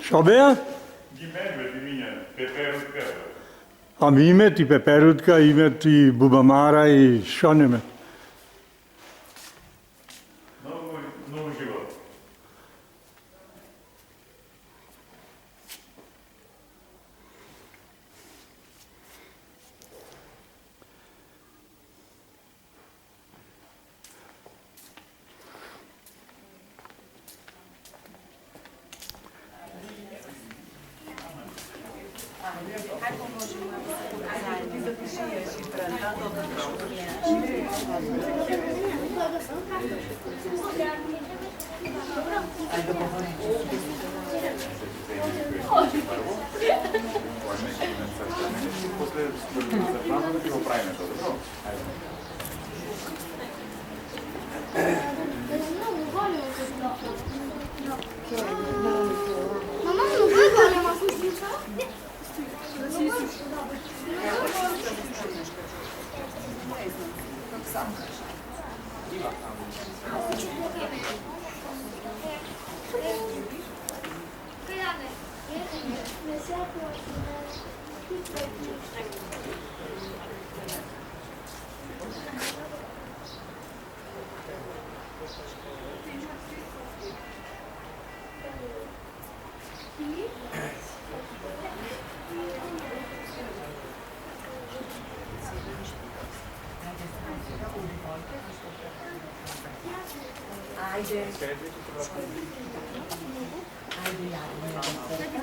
Што беа? Ги медвед и миња, пеперутка. Ами имет и пеперутка, имет и бубамара и што нема. Многу живот.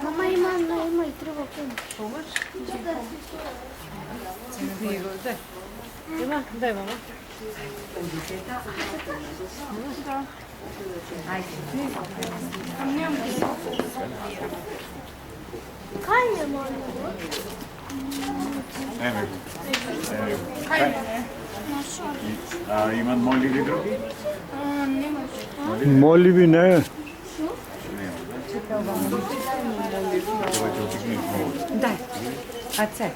Мама има и треба помош. Има, дај мама. Кај е мама? Имат моли или други? Моливи не. Дај. Аце.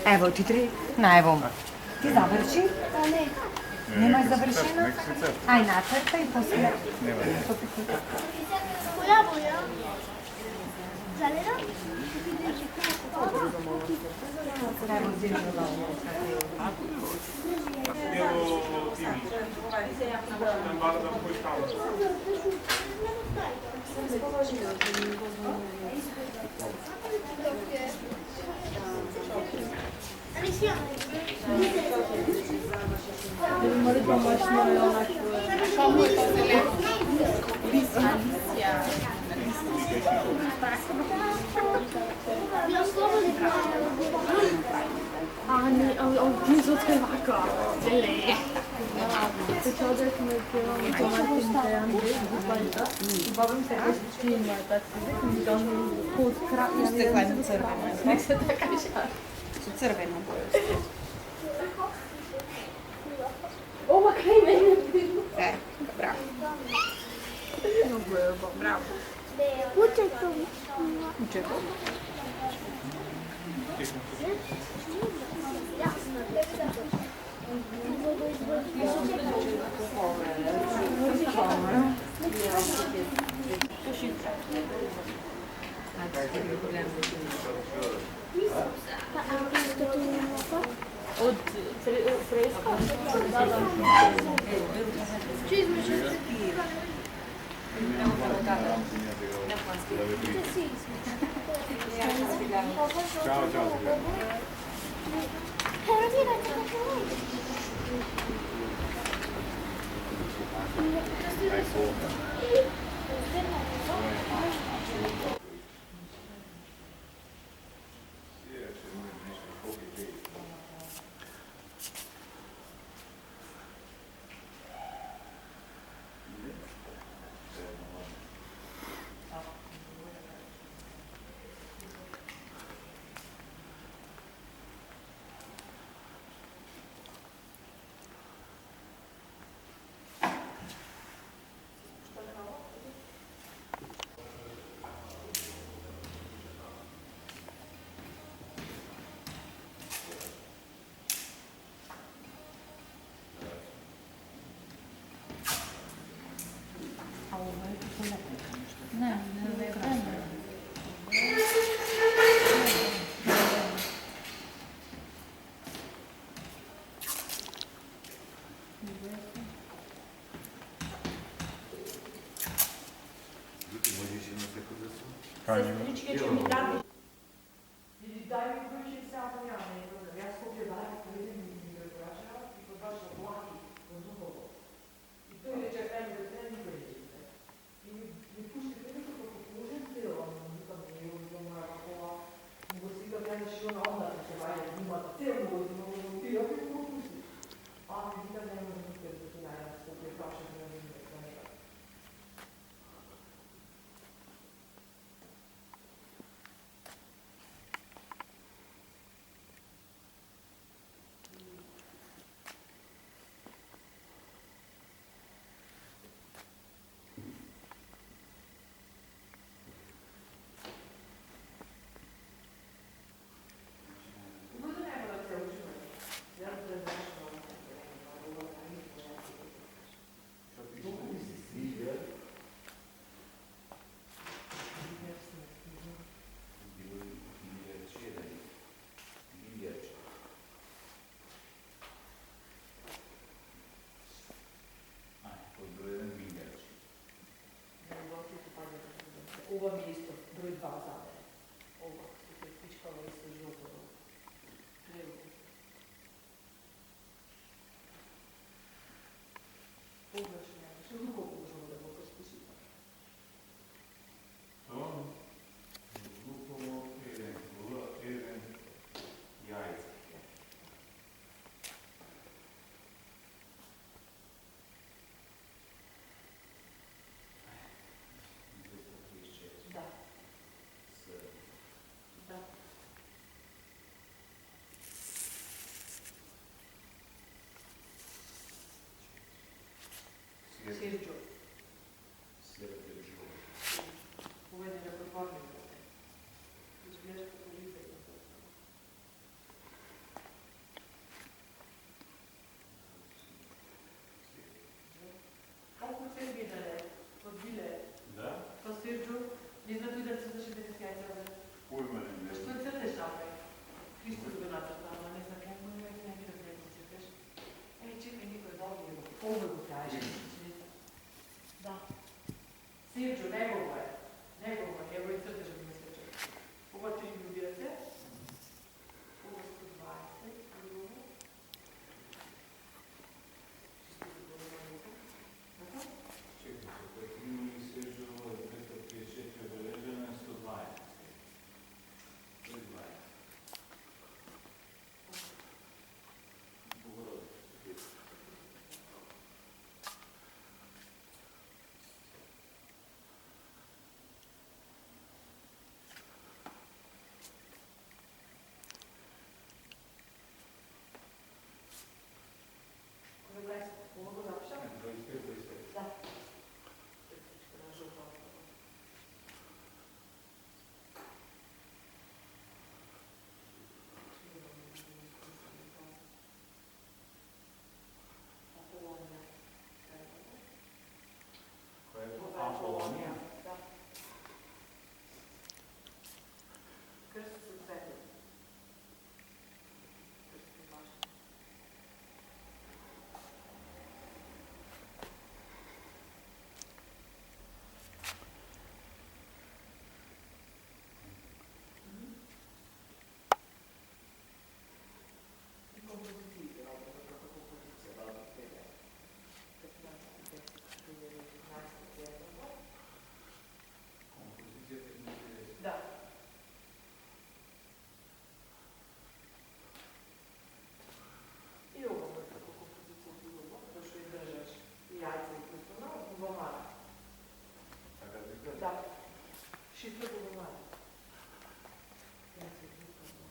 Ево ти три. На ево. Ти заврши? Не. Немај завршено? Ај нацрта и после. Која боја? Залена? Din så tillbaka. Nej. Det tar det som ett Babam se štínja, tak si tam kod krajina. Стеклено црвено. Nek se така ša. Со црвено. Ова кај мене. Браво. Браво. Учето. Учето. Од фреска? Чао, чао. Sestričke će mi dati. Ili daj mi ključ i samo ja ne problem. Ja skupio daj pojeden mi prekoračava i kod vaš oblaki od Zubovo. I to je reče eno do sve niko rećete. I mi puštite neko kako kužem cijelo, nikam ne je uvijek moja kakova, nego si ga gledaš i ona onda će valjda imati cijelu godinu, i ja bih mogu puštiti. A nikad ne može nikad da ti najam skupio prašak na njim za njega. Ova mi je isto broj 2 za mene. Ova, se pičkala isto žuto. Pogrešno, što drugo možemo da ga poskusimo? To, lukovo, jedan jajce. Da. Da. Sirđo. Uvedi na proformiju. Izgledaš kako lice je to. Kako se videle od bile? Da? Pa Sirđo, ne zna tu da se zaši 50 jajca. Pojma ne Što je crteš naprej? Hristos ga nacrtava, ne znam kako je neki razredni crteš. Ej, čekaj, niko je dao njegu. Ovo go traži. Da. Sirđo, njegovo je. Njegovo je, evo i crtež mi se čeka. Ovo ćeš mi ubijate. Ovo 120, drugo. Čisto se dobro namuka. Tako? Čekaj, ako je imali svežo 254 obeleženo, 120. 120. Bogorodice. Ovo go zapišam? 25, 25. Da. Čekaj, na žuto. Apolonija. Koja je to? Ovo je Apolonija. Da. Krst su cvete. Krst je važno. Da. I ovo je tako kompozicija bilo, to što je držaš jajce i krstona, bubamara. Така да кажа. Da. Šifra bubamara. Jajce i krstona.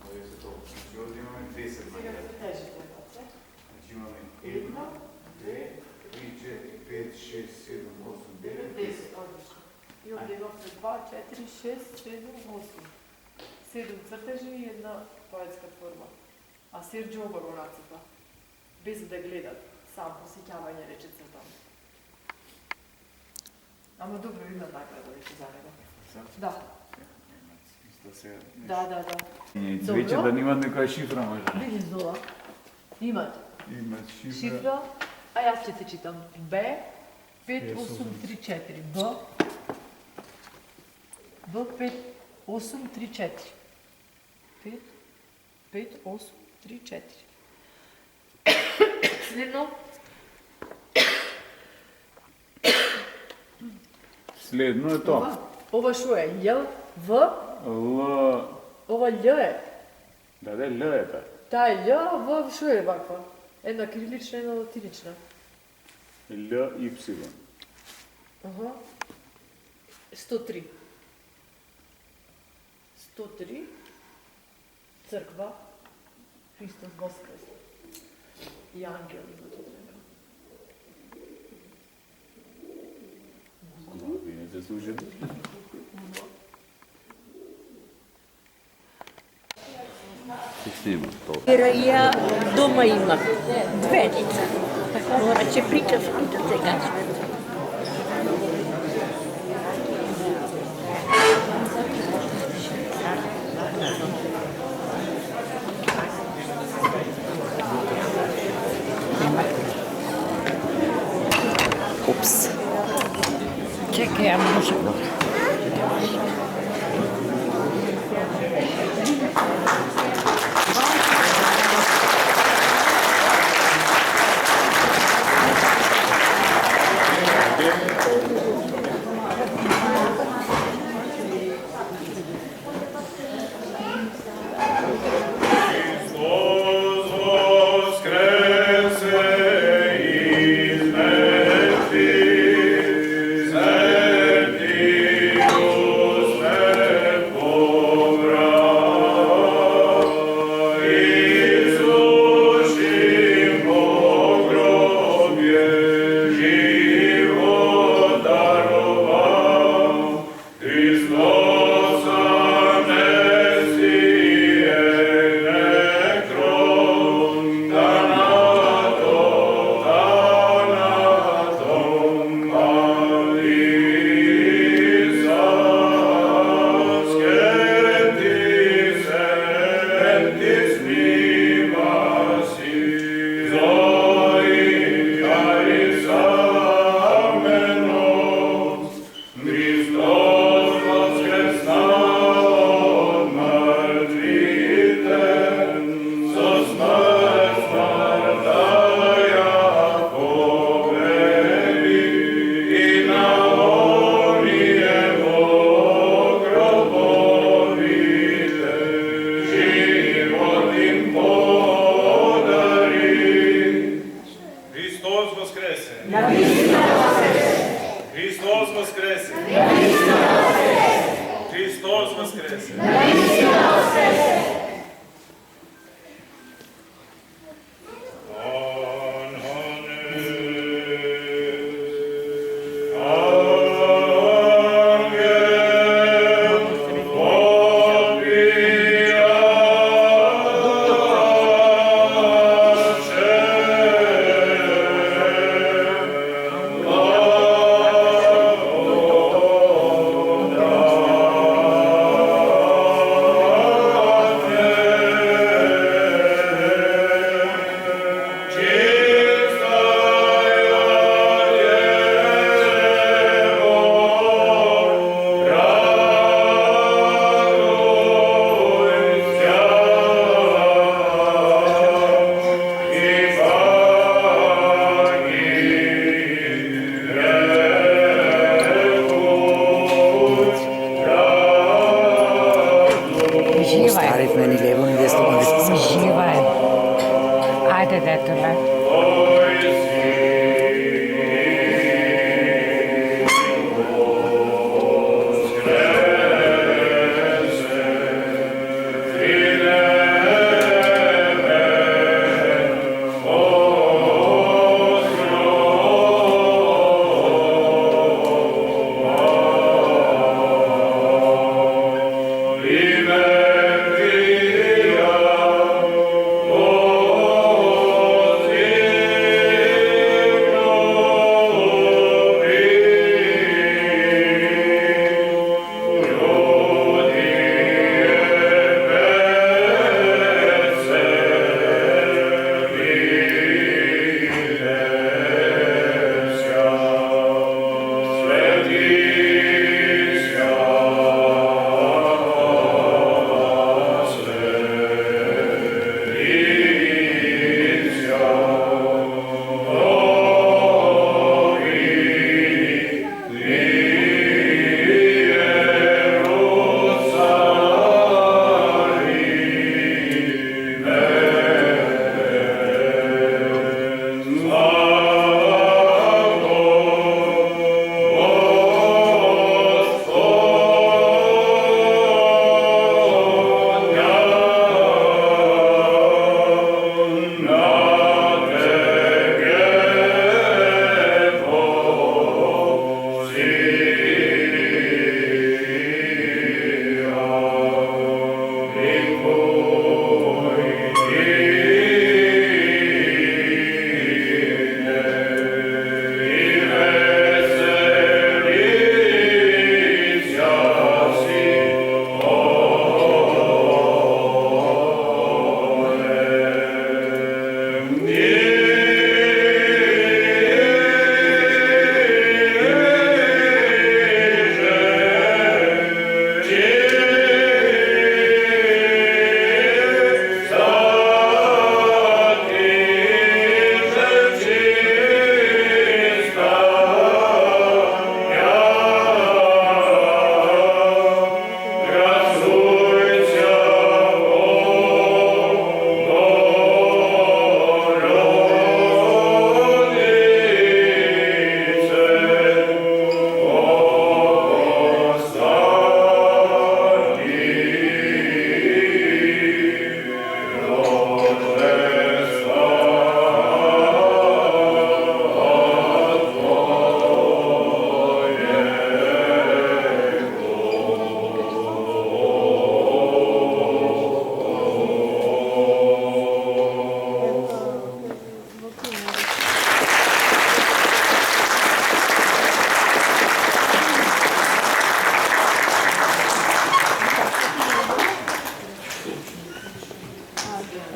Кое се тоа? Значи, овде имаме 10 Сега мања. се тежи плеваце. Значи, имаме 1, 2, 3, 4, 5, 6, 7, 8, 9, 10. 10, odlično. I ovdje imate 2, 4, 6, 7, 8. 7 crteži i jedna poetska forma. A Sirđo obago nacrta. Bez da gleda, sam posjećavanje reče crtam. Ама добро, има награда веќе за него. Да. Да. И веќе да немат некоја шифра може. Види Зола. Имат. Имат шифра. Шифра. А јас ќе те читам. Б 5834. Б 5834. 5834. Следно. Следно е тоа. Ова шо е? Л, В, Л. ова Л е. Да, Л е тоа. Таа Л, В, шо е ваква? Една кирилична, една латинична. Л, Y. Аха. 103. 103. Црква. Христос воскрес. И ангели на тоа треба. Глави не се служат. Jer ja doma imam dve dice. Morat će priказки da se gađe. Ups. Čekaj, ja možemo. Amen.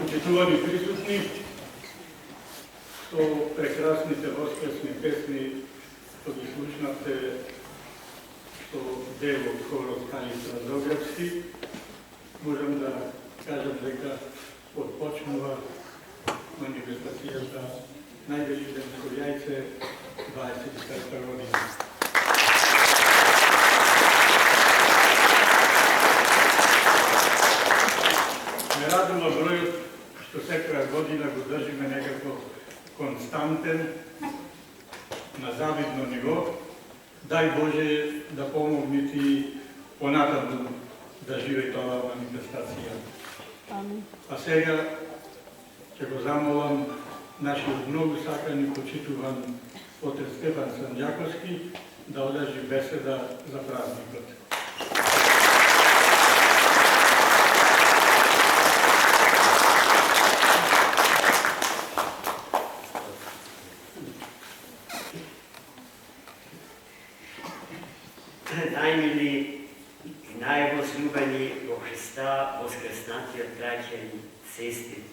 Почитувани присутни, со прекрасните воскресни песни што ги слушнавте со дел од хорот Станица Зогревски, можам да кажам дека отпочнува манифестацијата Највеличенско јајце 25 година. Ме радува бројот што секоја година го држиме некако константен, на завидно ниво. Дај Боже да помогне ти понатаму да живее таа манифестација. А сега ќе го замолам нашиот многу сакан и почитуван отец Стефан Санџаковски да одржи беседа за празникот. Најмили и највозлюбени во Христа воскреснатиот браќа и сестри,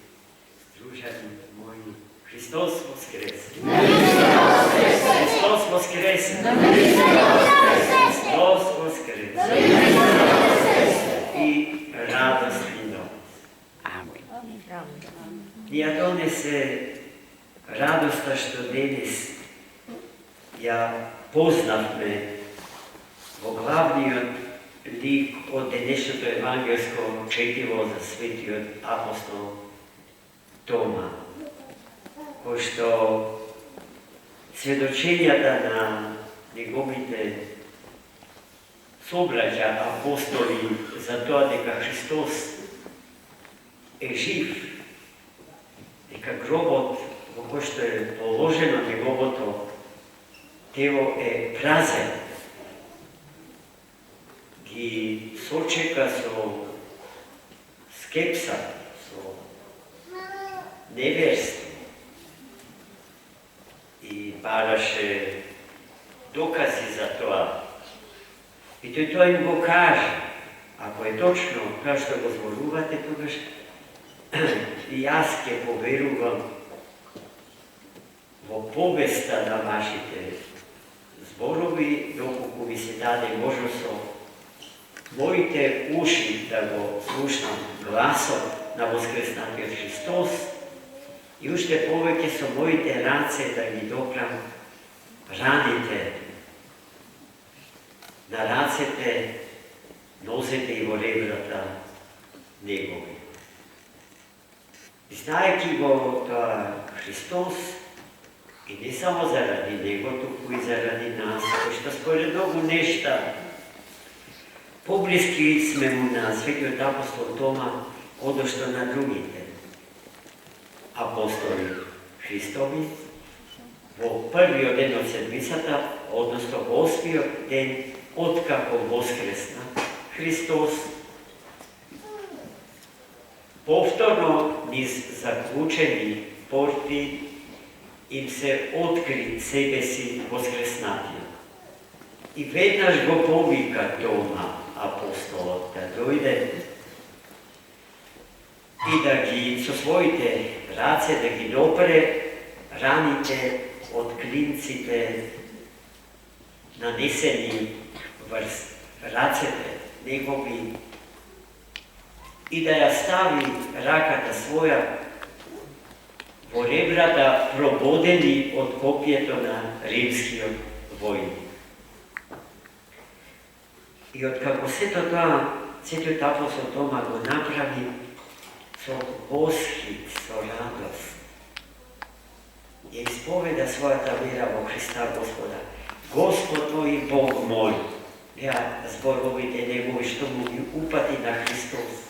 дружани мои, Христос воскресе! Христос воскресе! Христос воскресе! И радостни нови. Амин. Ја донесе радоста што денес ја познавме во главниот лик од денешното евангелско четиво за светиот апостол Тома, кој што сведочењата на неговите собраќа апостоли за тоа дека Христос е жив, дека гробот во кој што е положено неговото тело е празен, ги сочека со скепса, со неверство и бараше докази за тоа. И тој тоа им го каже, ако е точно тоа што го зборувате, тогаш и јас ќе поверувам во повеста на вашите зборови, доколку ми се даде можност со моите уши да го слушнам гласот на воскреснатиот Христос и уште повеќе со моите раце да ги допрам раните на рацете, нозете и во ребрата негови. Знаеки го тоа Христос, и не само заради него, туку и заради нас, кој што според многу нешта поблиски сме му на светиот апостол Тома, одошто на другите апостоли Христови, во првиот ден од седмицата, односно во 8-иот ден, откако воскресна Христос, повторно низ заклучени порти им се откри себе си воскреснатиот. И веднаш го повика Тома, апостолот, да дојде и да ги со своите раце да ги допре раните од клинците нанесени врз рацете негови и да ја стави раката своја во ребрата прободени од копието на римскиот војник. И откако сето тоа, светиот апостол Тома го направи со восхит, со радост, ја исповеда својата вера во Христа Господа. Господ мој и Бог мој, ја зборовите негови што му ги упати на Христос.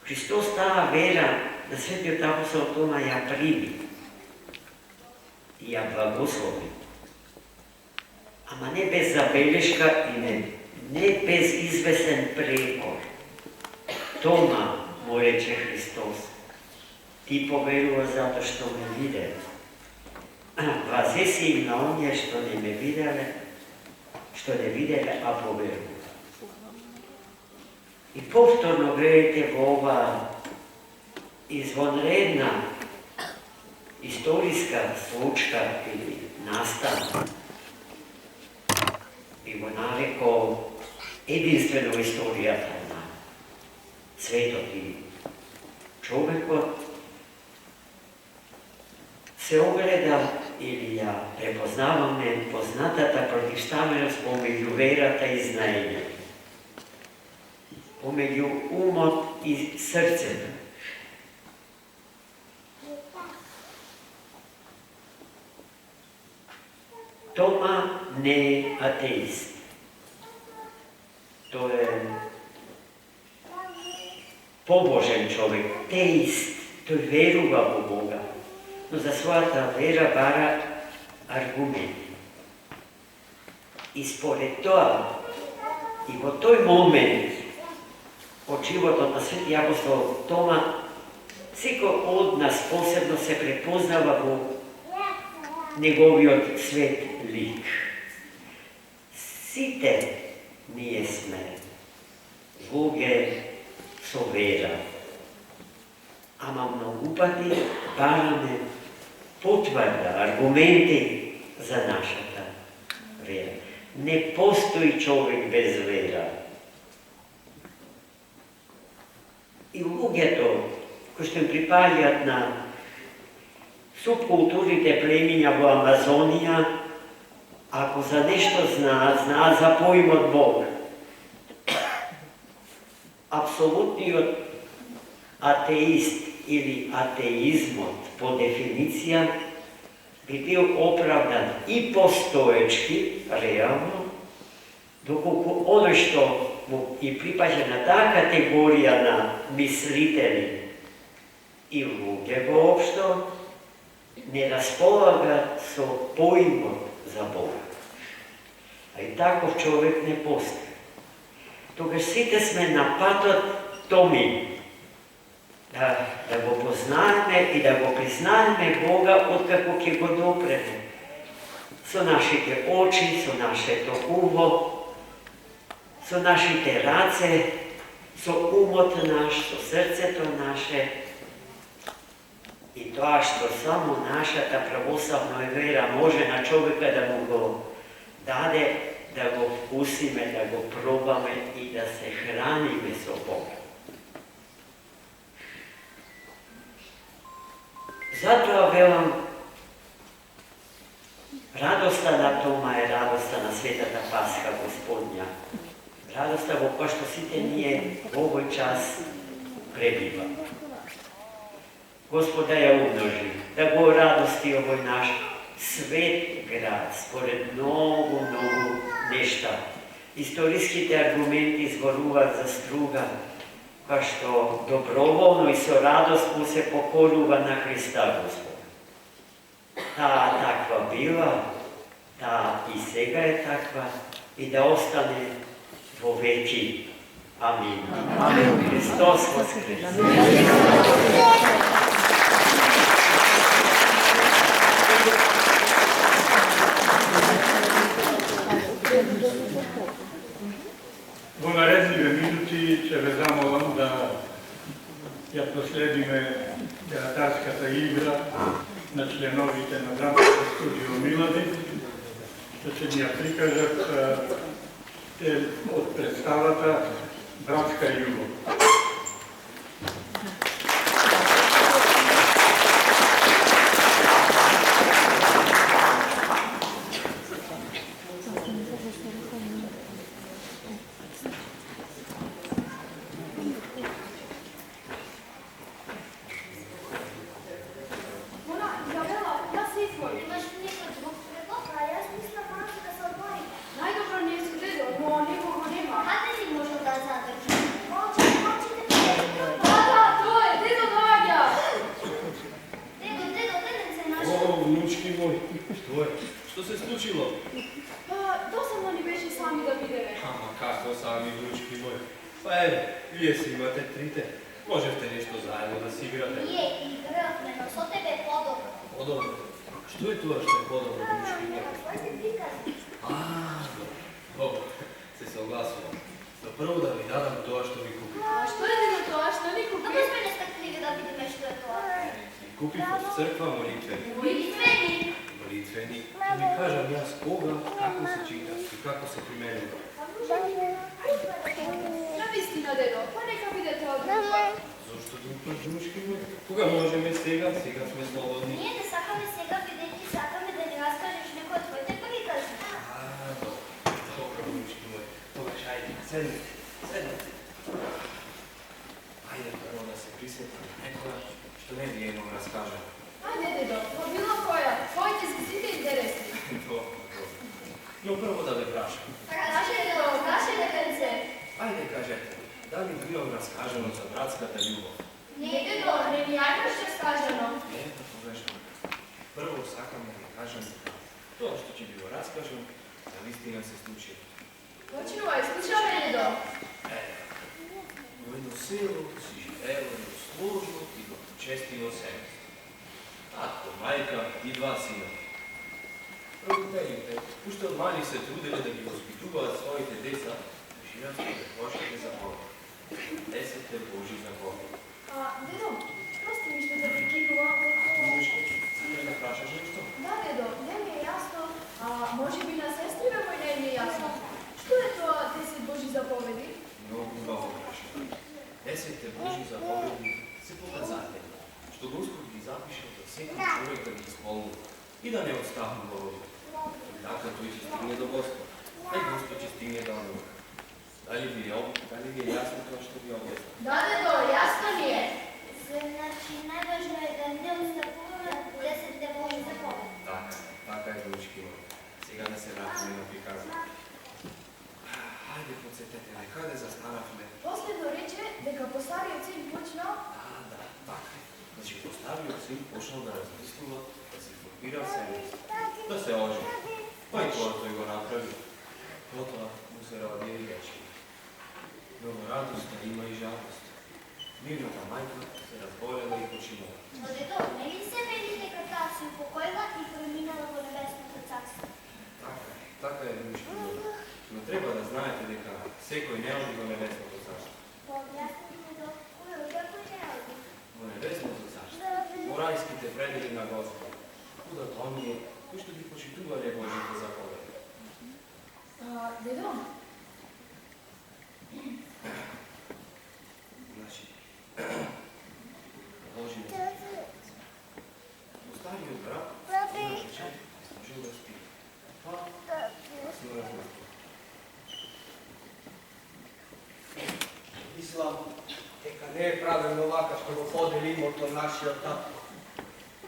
Христос таа вера на светиот апостол Тома ја прими и ја благослови. Ама не без забелешка и не без известен прекор. Тома, му рече Христос, ти поверува затоа што ме видел. Вазеси им на оние што не ме виделе, а поверува. И повторно гледате во ова извонредна историска случка или настава. Би го нарекол единствено историјата на светот и човекот се огледа или ја препознаваме познатата противставеност помеѓу верата и знаењето, помеѓу умот и срцето. Тома не е атеист. Тој е побожен човек, теист. Тој верува во Бога, но за својата вера бара аргументи. И според тоа, и во тој момент од животот на Свети апостол Тома, секој од нас посебно се препознава во неговиот свет лик. Сите ние сме луѓе со вера, ама многу пати бараме потврда, аргументи за нашата вера. Не постои човек без вера. И луѓето кои што им припаѓаат на субкултурните племиња во Амазонија, ако за нешто знаат за поимот Бог. Апсолутниот атеист или атеизмот по дефиниција би бил оправдан и постоечки, реално, доколку оно што му и припаѓа на таа категорија на мислители и луѓе воопшто, не располага со поимот за Бога. А и таков човек не постои. Тогаш сите сме на патот Томи, да го познаеме и да го признаеме Бога откако ќе го допреме. Со нашите очи, со нашето уво, со нашите раце, со умот наш, со срцето наше. И тоа што само нашата православна вера може на човека да му го даде, да го вкусиме, да го пробаме и да се храниме со Бога. Затоа велам, радоста на Тома е радоста на Светата Пасха Господња. Радоста во која што сите ние во овој час пребиваме. Господа ја умножи, да го радости овој наш свет град, според многу нешта. Историските аргументи зборуваат за Струга, која што доброволно и со радост му се покорува на Христа Господ. Таа таква била, таа и сега е таква, и да остане во веки. Амин. Амин. Христос воскресе. Во наредниве минути ќе ве замолам да ја проследиме театарската игра на членовите на драмско студио Милади, што ќе ни ја прикажат од представата Братска љубов. Што се случило? Досадно ни беше сами да бидеме. Ама како сами, внучки мој? Па вие си имате трите. Можевте нешто заедно да си играте. Ние игравме, но со тебе подобро. Подобро? Што е тоа што е подобро, внучки мој? Твоите приказни. Добро, се согласувам. Но прво да ви дадам тоа што ви купив. А што е на тоа? Што ни Како купи? сме нестакливи да видиме што е тоа? И купив од црква молитвени. Молитвени. Молитвени. Да ви кажам јас кога, како се чита и како се применува. На вистина, дедо, па нека биде тоа друго. Зошто друг джумшки мој? Кога можеме сега? Сега сме слободни. Ние не сакаме сега, бидејќи сакаме да ни раскажеш некој од твоите приказни. Добро, джумшки мој. Тогаш, ајде, седнете. Ајде прво да се присетим некоја што не ви едно раскажам. Ајде, дедо, па било која. Твоите се сите интересни. Добро. Но прво да ве прашам. Каже, дедо, каже детенце. Ајде кажете, дали било раскажано за братската љубов? Не, дедо, не ни јајмаше скажено. Ето, погрешно. Прво сакам да ви кажам тоа што ќе ви го раскажам, на вистина се случи. Почнувај, слушаме, дедо. Во едно село си живеело едно сложно и доброчестино семејство. Татко, мајка и два сина. Родителите уште од мали се труделе да ги воспитуваат своите деца да живеат според Божите закони. 10 Божи закони. Дедо, прости ми што те прекинувам, Сакаш да прашаш нешто? Да, дедо, не ми е јасно, може би на сестриве мој не ми е јасно. Што е тоа 10 Божи заповеди? Многу прашање. 10 Божи заповеди се показатели, што Господ ги запишал за секој човек да ги исполнува и да не оставува од него. Така тој ќе стигне до Господ, а и Господ ќе стигне до него. Дали ви е јасно тоа што ви објаснам? Да, дедо, јасно ми е. Значи, најважно е да не отстапуваме 10 Божи заповеди. Така е, дочки мој. Сега да се вратиме на приказна. Хајде, подсетете ме, каде застанавме? Последно рече дека постариот син почнал. Да, така е. Значи, постариот син почнал да размислува, да се формира семејство, да се ожени. Па и тоа тој го направи. Потоа му се роди и дечки. Но радоста има и жалост. Мирната мајка се разболела и починала. Но дедо, не ли се вели дека таа се упокоила и преминала во небесното царство? Така е, душки мој. Но треба да знаете дека секој не оди во небесното царство. Пообјасни ми, дедо, кој оди, а кој не оди? Во небесното царство, во рајските предели на Господ, куда оние кои што ги почитувале Божите заповеди. Дедо, Значи, Божите во стариот брат, рече, можел да спи. Па, се разбрав. Мислам дека не е правилно вака што го подели имото нашиот татко.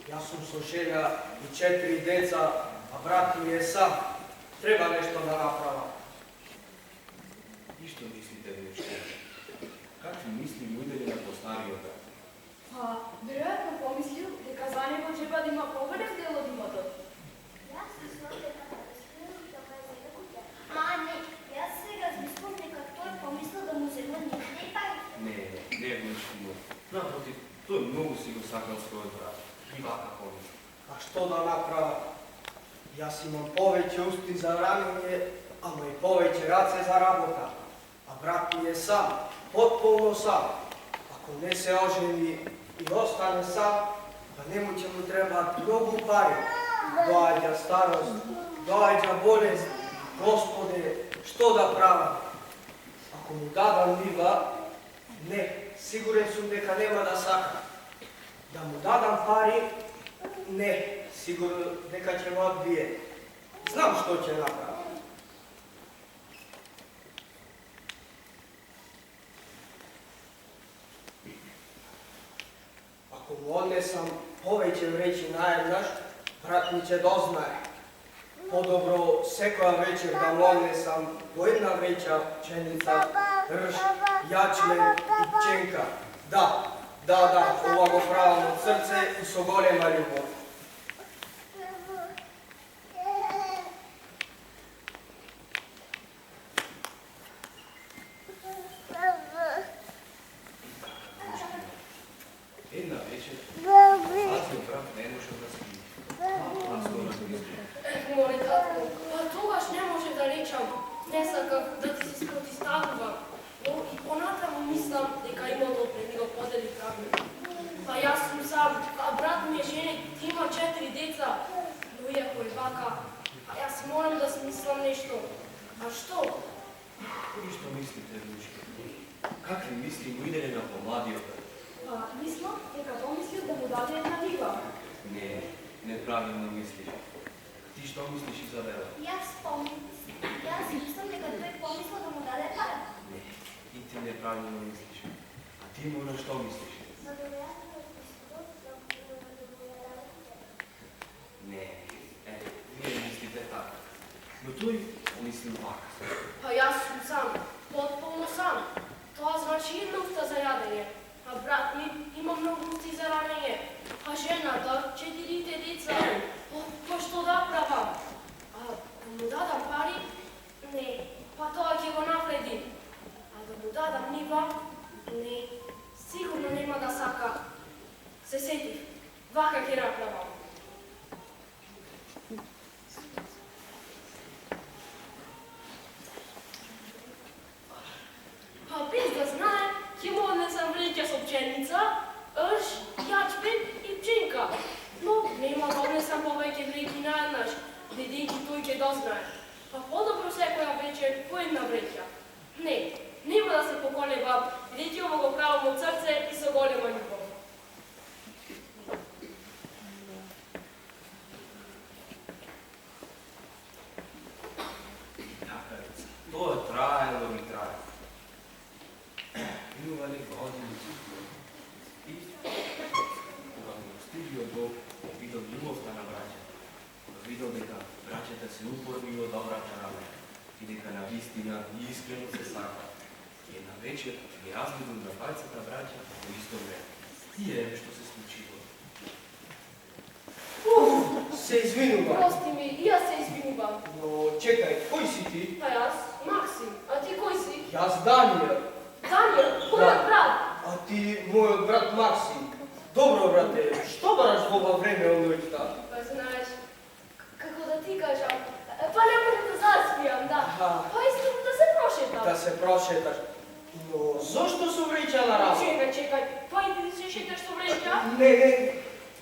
Јас сум со жена и 4 деца, а брат ми е сам. Треба нешто да направам. И што мислите, дечко? Какви мисли му иделе на постариот брат? веројатно помислил дека за него треба да има поголем дел од имотот. Јас мислам дека да спирам дека е за куќа. Не, јас сега мислам дека тој помислил да му земат нивните и парите. Не, дечко мој. Напротив, тој многу си го сакал својот брат. И вака помисли. А што да направам? Јас имам повеќе усти за ранење, ама и повеќе раце за работа. А брат ми е сам, потполно сам. Ако не се ожени и остане сам, па нему ќе му требаат многу пари. Доаѓа старост, доаѓа болест. Господе, што да правам? Ако му дадам нива, не, сигурен сум дека нема да сака. Да му дадам пари, не, сигурно дека ќе ме одбие. Знам што ќе направам. Ако му однесам повеќе речи наеднаш, брат ми ќе дознае. Подобро секоја вечер да му однесам во една веча пченица, рж, јачмен и пченка. Да, ова го правам од срце и со голема љубов. Една вечер, Лазиот брат не можел да спи. Аз го разбирам. Моли татко, па тогаш не може да речам. Не сакав да ти се спротиставувам. дека имотот не ми го подели правилно. Па јас сум сам, а брат ми е женет, има 4 деца, но иако е вака, а јас морам да смислам нешто. А што? И што мислите, дучки? Какви мисли му иделе на помладиот? Па, мислам дека помислил да му даде една нива. Не, неправилно мислиш. Ти што мислиш, Изабела? Јас мислам дека тој помислил да му даде пара. Не, и ти неправилно мислиш. А ти, Мона, што мислиш? Не, вие мислите така. Но тој мисли вака. Па јас сум сам, потполно сам. Тоа значи една уста за јадење, а брат ми има многу усти за ранење. А жената, 4 деца, па што да правам? А да му дадам пари? Не, па тоа ќе го навредим. А да му дадам нива? Не, сигурно нема да сака. Се сетив, вака ќе направам. Па без да знае, ќе му однесам вреќа со пченица, рж, јачбен и пченка. Но нема да однесам повеќе вреќи наеднаш, бидејќи тој ќе дознае. Па подобро секоја вечер по една вреќа. Не, нема да се поколебам, бидејќи ово го правам од срце и со голема љубов. Така, тоа траело ми трае. Минувале години. И кога ми стигиот Бог, видел љубовта на браќата. Видел дека браќата се упорни во добрата работа и дека на вистина и искрено се сакаат. И една вечер ги разбудил на двајцата браќа во исто време. И еве што се случило. Се извинувам. Прости ми, и јас се извинувам. Но чекај, кој си ти? Па јас, Максим, а ти кој си? Јас Данијел. Данијел, којот брат? А ти мојот брат Максим. Добро, брате, што бараш во ова време од ноќта? Па знаеш, како да ти кажам, па не можам да заспијам, да. Па искам да се прошетам. Да се прошеташ. Но зошто со вреќа на работа? Чекај, па и ти се шеташ со вреќа? Не,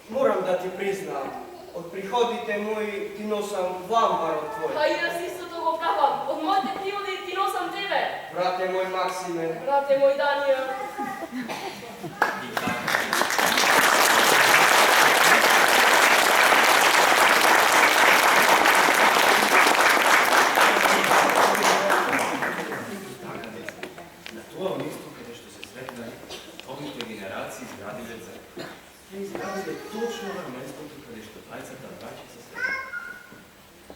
морам да ти признам. Од приходите мои ти носам вамбарот твој. Па и јас истото го правам. Од моите приходи ти носам тебе. Брате мој Максиме. Брате мој Данијел. И така. На тоа место каде што се сретнале, овите генерации изградиле црква. Те изградиле точно на местото каде што двајцата браќа се сретнале.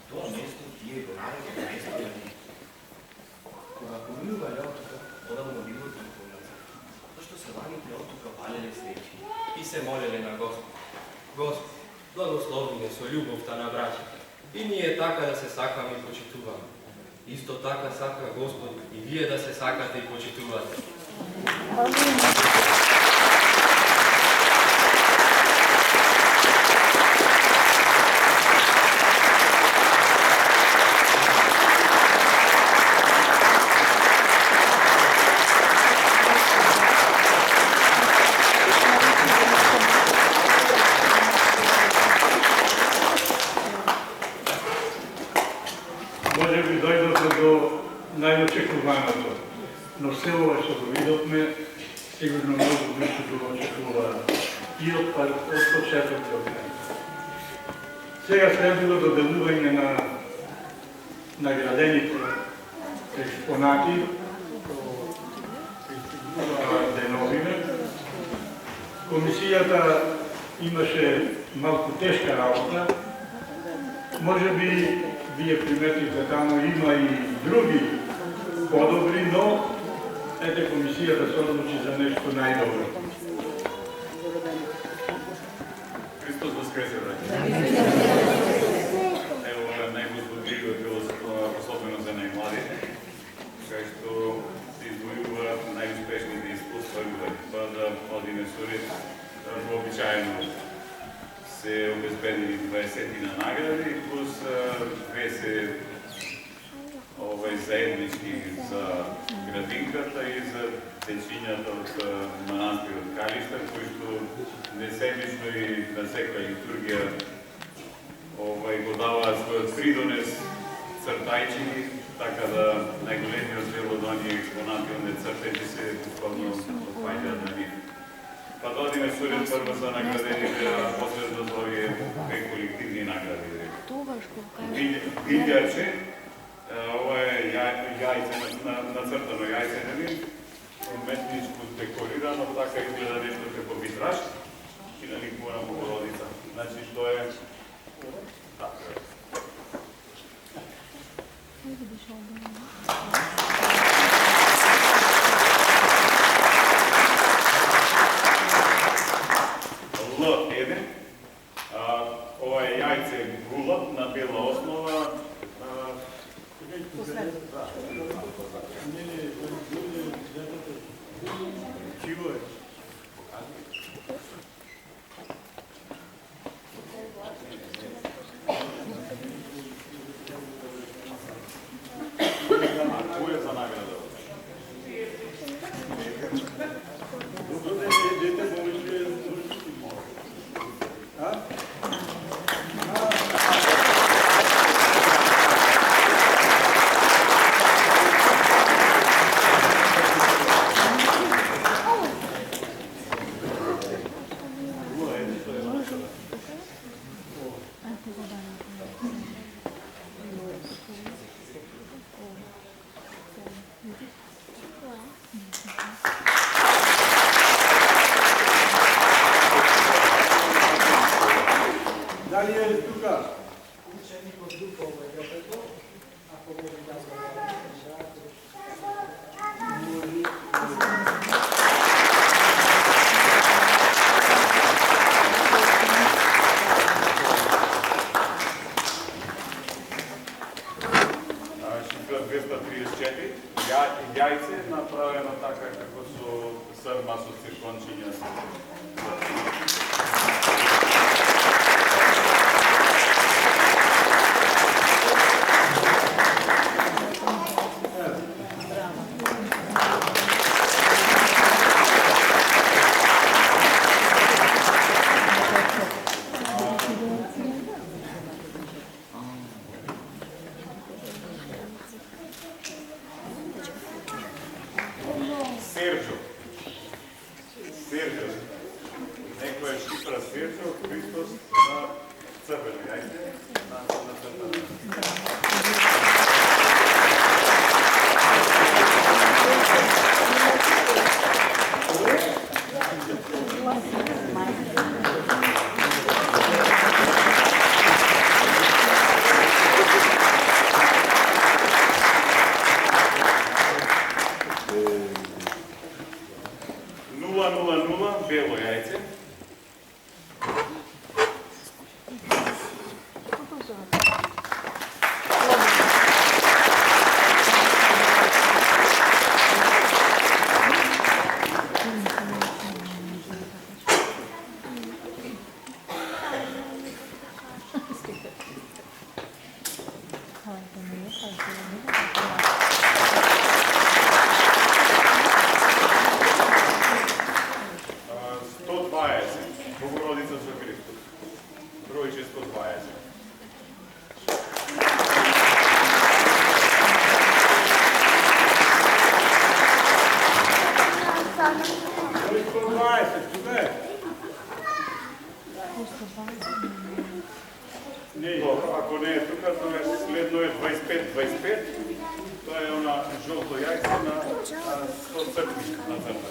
Тоа место тие го нарекоа место на Лига. Кога поминувале оттука, одамно било духовна црква, зашто селаните оттука палеле свечи и се молеле на Господ. Господ, благослови ме со љубовта на браќата. И ние така да се сакаме и почитуваме. Исто така сака Господ и вие да се сакате и почитувате. Може би дојдоте до најочекуваното, но се ова што го видовме, сигурно многу души го очекува и од почеток до крај. Сега следува доделување на наградените експонати по деновина. Комисијата имаше малку тешка работа. Може би вие приметите таму има и други подобри, но ете комисијата се одлучи за нешто најдобро. Христос воскресе, браќа. Ево, најгозбудливо е било особено за најмладите, кај што се издвојува најуспешните искуства па да одиме сурет, вообичаено се обезбедени 20 на награди, плюс 2 се заеднички за градинката и за дечињата од манастирот Калиштар, кои што неседмично и на секоја литургија го даваат својот придонес цртајчи, така да најголемиот дел од оние експонати од цртајчи се буквално опаѓаат на нив. Па додиме сурет прво за наградените, а последно за овие две колективни награди. Билјаче, ова е јајце, нацртано јајце, нели? Уметничко декорирано, така изгледа нешто како витраж и наликувана Богородица. Значи, тоа е така. Л1. Ова е јајце гулат на бела основа. Чиво е? Кој е за награда? Дали е тука? Ученикот духовно е детето, ако може да Шифра 234, јајце направено така како со срма со циркончиња. Серджо. Некоја шифра Серджо, Христос на црвено јајце, на цртано. Бело јајце. Богородица со Христос. Бројче 120. Ако не е тука, тоа е следно е 25-25. Тоа е она жолто јајце на 100 цркви на црква.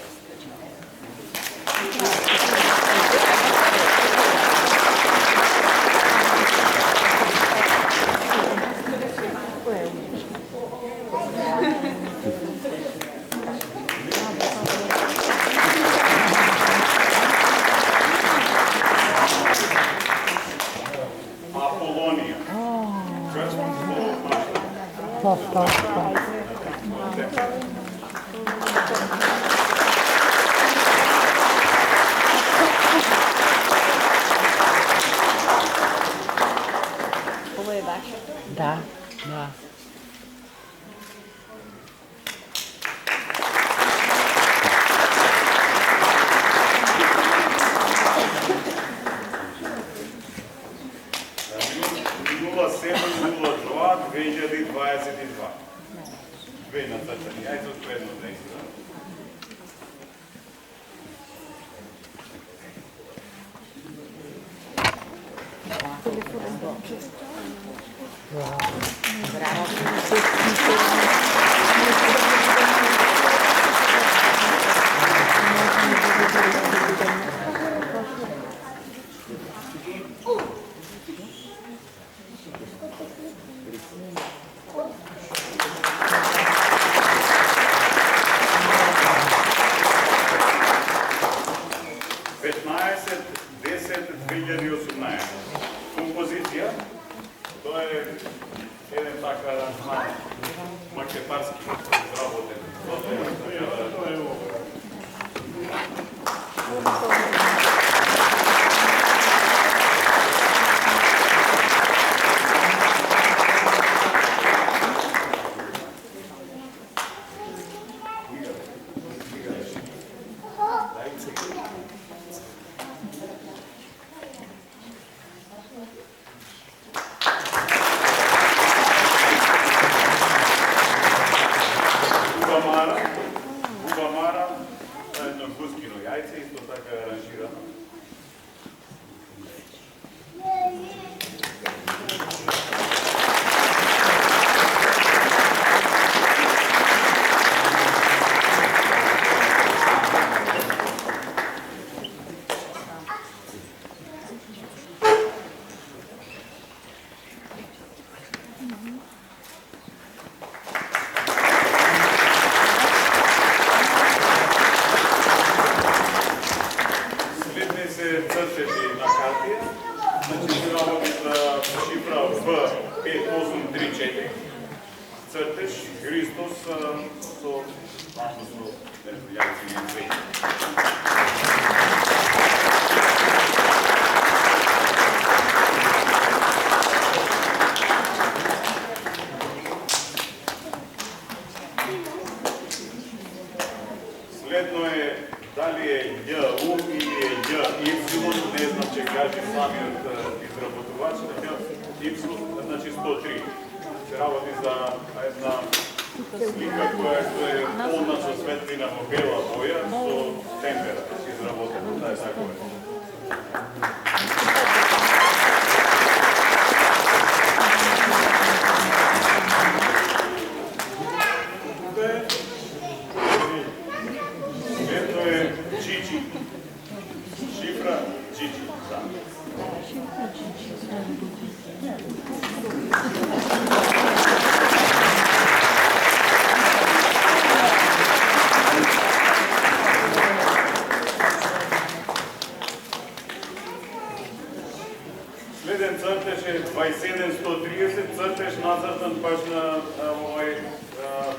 Аполонија. Ovo je vaše? Da, da. Композиција, тоа е еден така аранжман македонски изработен. Тоа е Бубамара, едно гускино јајце, исто така аранжирано. Цртежи на картија, значи се работи за шифра V5834, цртеж Христос со јајци и цвеќе. Следно е дали е ЈУ или е ЈY, не знам че каже самиот изработувач, Y, значи 103. Се работи за една слика која е полна со светлина во бела боја, со темпера изработена, таа е така е. Шифра Джиджи, да. Следен цртеж е 27130, цртеж нацртан баш на овој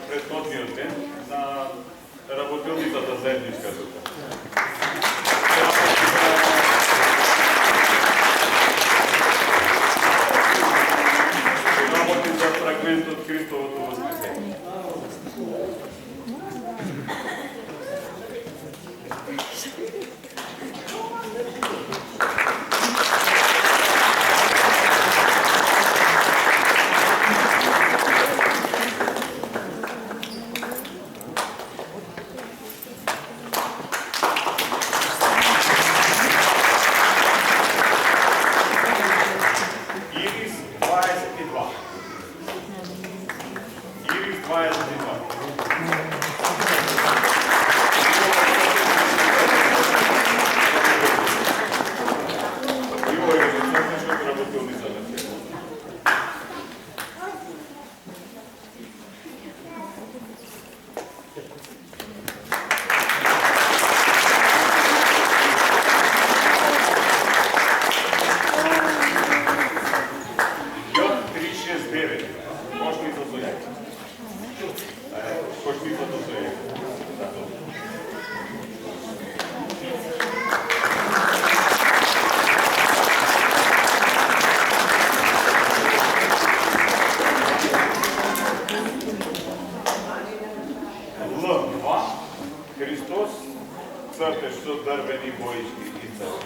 претходниот ден на работилницата заедничка тука. Работи за фрагмент од Христовото воскресение. Христос, цртеж со дрвени боички и цртеж.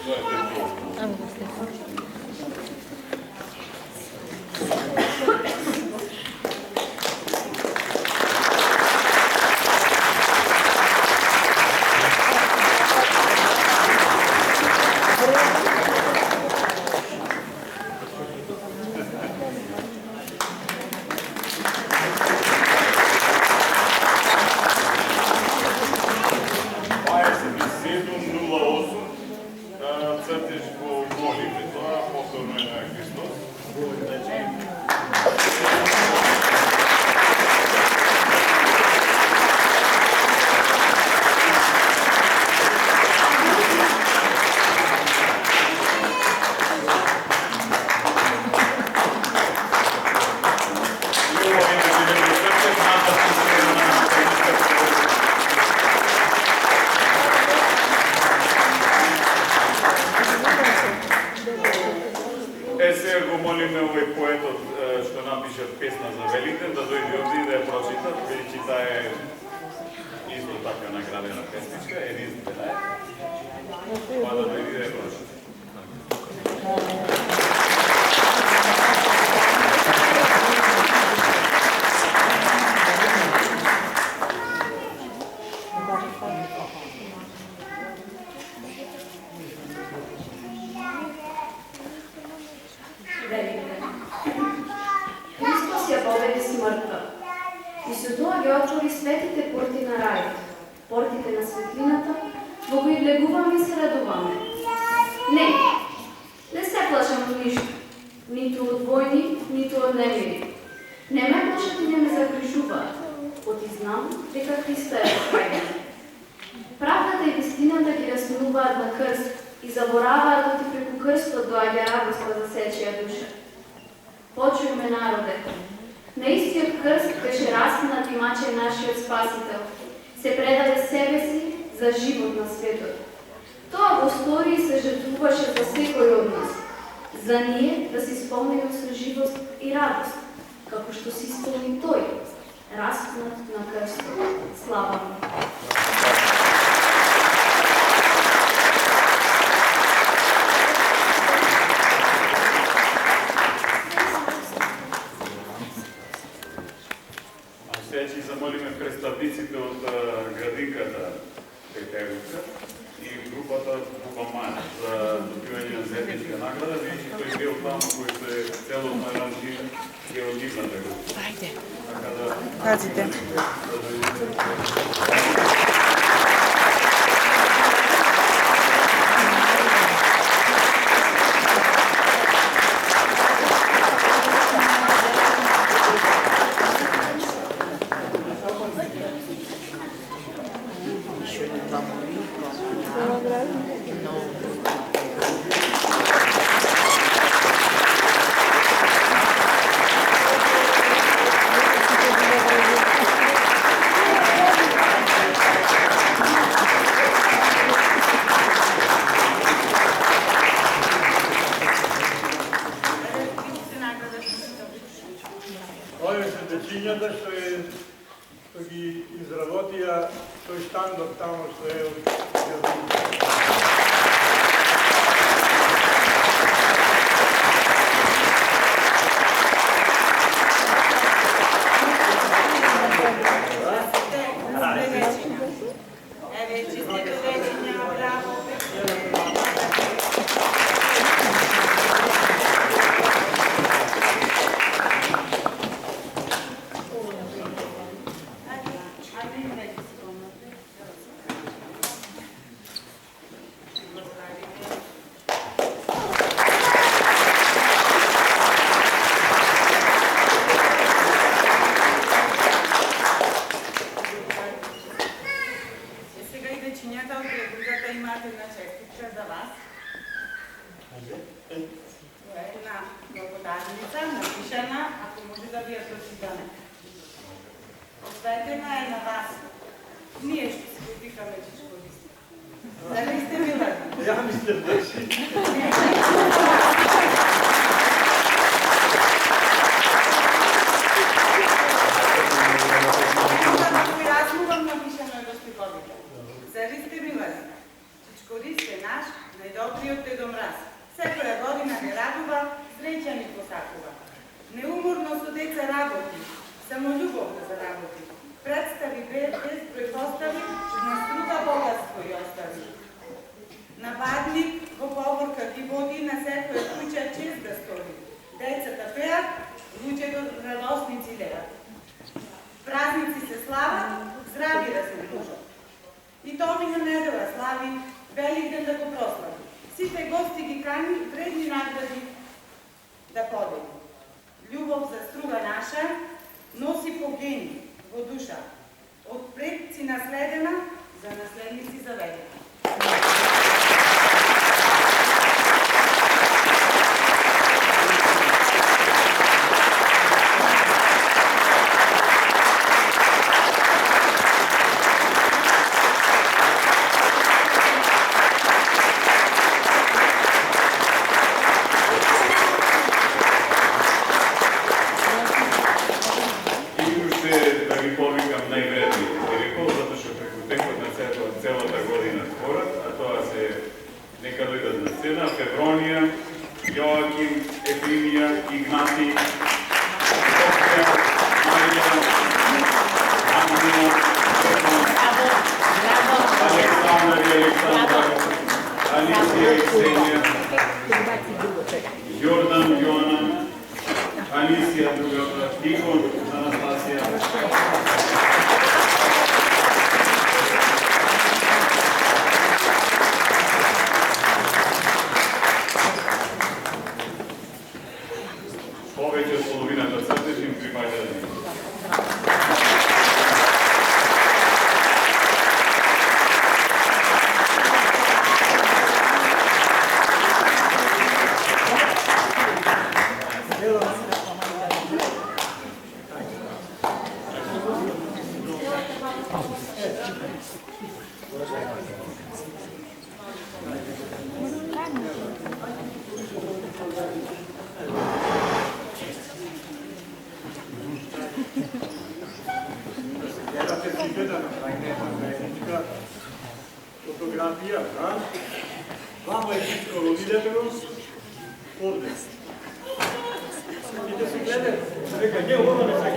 Тоа е тепло. 708 цртеж во молитве, тоа повторно е на Христос. Сега го молиме овој поетот што напише песна за Великден да дојде овде и да ја прочита, бидејќи таа е исто така наградена песничка, единствена е. Па да дојде да ја прочита. Христос ја победи смртта и со тоа ги отвори светите порти на рајот, портите на светлината, во кои влегуваме и се радуваме. Не се плашам од ништо, ниту од војни, ниту од немири. Не ме плашат и не ме закрижуваат, оти знам дека Христа е крај. Правдата и вистината ги раснуваат на крст и забораваат оти преку крстот доаѓа радоста за сечија душа. Почујме, народе, на истиот крст беше распинат и мачен нашиот Спасител, се предаде себе си за живот на светот. Тоа го стори и се жртвуваше за секој од нас, за ние да се исполниме со живост и радост, како што се исполни тој, распнат на крстот. Слава му! Сега ќе замолиме представниците од градинката Петеровска и групата Бубаман за добивање на заедничка награда, бидејќи тој бил таму кој се целосно аранжира геодивната група. Ајде. Така да... Кажите. Овие се дечињата што ги изработија тој штандот таму што е од Празници се слават, здрави да се множат. И тоа ми на недела слави Сите гости ги кани вредни награди да подели. Љубов за струга наша носи по гени во душа, од предци наследена за наследници заведена. Fotografija, da? Vamo je tiskalo videtelo, ovde. Idete se gledati, reka, gdje ovo ne se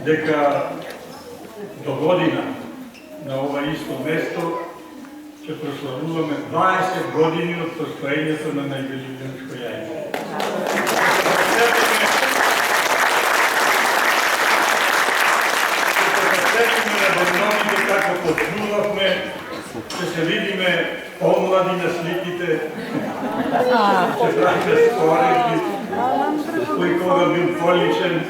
дека до година на ова исто место ќе прославуваме 20 години од постоењето на најбелинско јајце. На домовите како почнувавме, ќе се видиме помлади на сликите, ќе правиме спореди, кој кога бил поличен.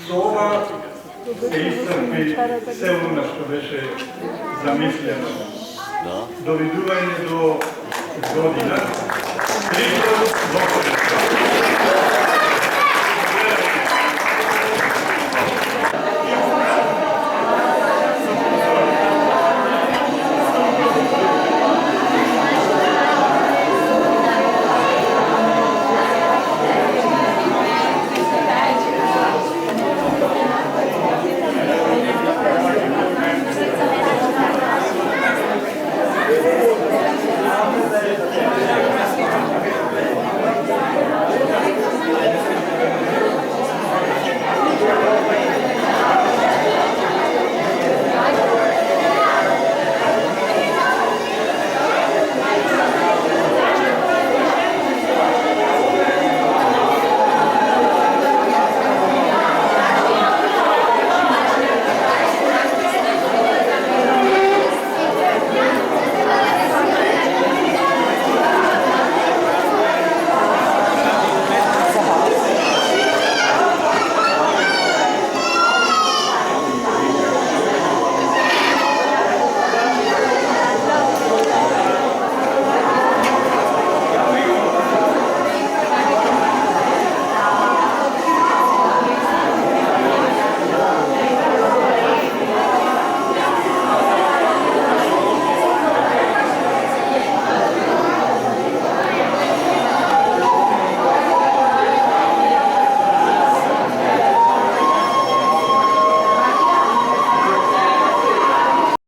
Со ова се исцрпи се она што беше замислено. Довидување до година. Христос Бог.